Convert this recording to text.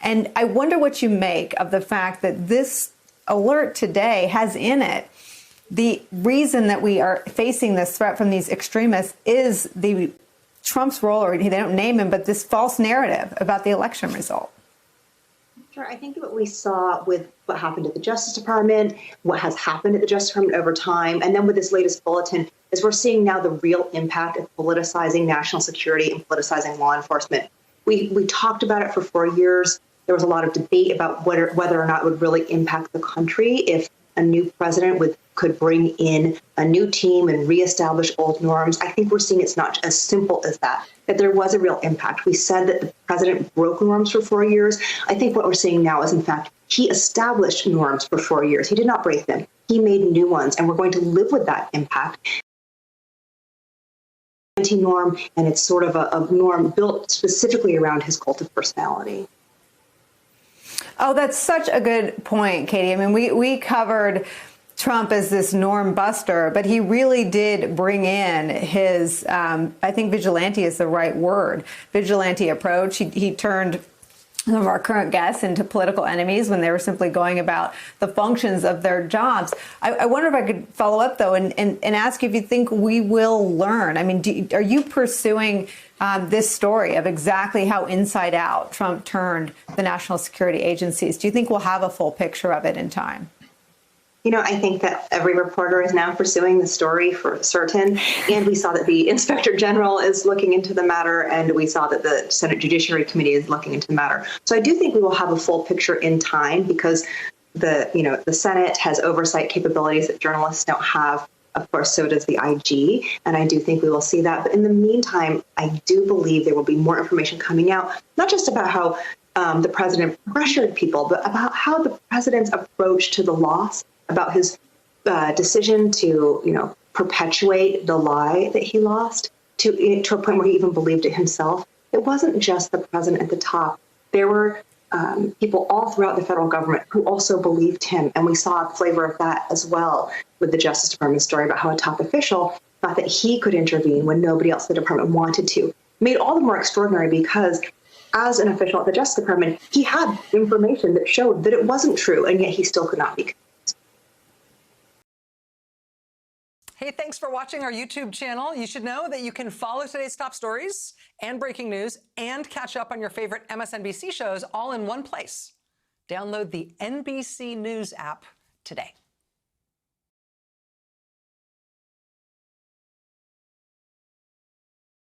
And I wonder what you make of the fact that this alert today has in it the reason that we are facing this threat from these extremists is the Trump's role, or they don't name him, but this false narrative about the election result. Sure. I think what we saw with what happened at the Justice Department, what has happened at the Justice Department over time, and then with this latest bulletin, is we're seeing now the real impact of politicizing national security and politicizing law enforcement. We talked about it for 4 years. There was a lot of debate about whether or not it would really impact the country if a new president could bring in a new team and reestablish old norms. I think we're seeing it's not as simple as that there was a real impact. We said that the president broke norms for 4 years. I think what we're seeing now is, in fact, he established norms for 4 years. He did not break them. He made new ones, and we're going to live with that impact. Anti-norm, and it's sort of a norm built specifically around his cult of personality. Oh, that's such a good point, Katie. I mean, we covered Trump as this norm buster, but he really did bring in his, I think vigilante is the right word, vigilante approach. He turned some of our current guests into political enemies when they were simply going about the functions of their jobs. I wonder if I could follow up, though, and ask if you think we will learn. I mean, are you pursuing this story of exactly how inside out Trump turned the national security agencies? Do you think we'll have a full picture of it in time? You know, I think that every reporter is now pursuing the story for certain. And we saw that the Inspector General is looking into the matter, and we saw that the Senate Judiciary Committee is looking into the matter. So I do think we will have a full picture in time, because the Senate has oversight capabilities that journalists don't have. Of course, so does the IG. And I do think we will see that. But in the meantime, I do believe there will be more information coming out, not just about how the president pressured people, but about how the president's approach to the loss, about his decision to, perpetuate the lie that he lost to a point where he even believed it himself. It wasn't just the president at the top. There were people all throughout the federal government who also believed him. And we saw a flavor of that as well with the Justice Department story about how a top official thought that he could intervene when nobody else in the department wanted to. Made all the more extraordinary because as an official at the Justice Department, he had information that showed that it wasn't true, and yet he still could not be. Hey, thanks for watching our YouTube channel. You should know that you can follow today's top stories and breaking news and catch up on your favorite MSNBC shows all in one place. Download the NBC News app today.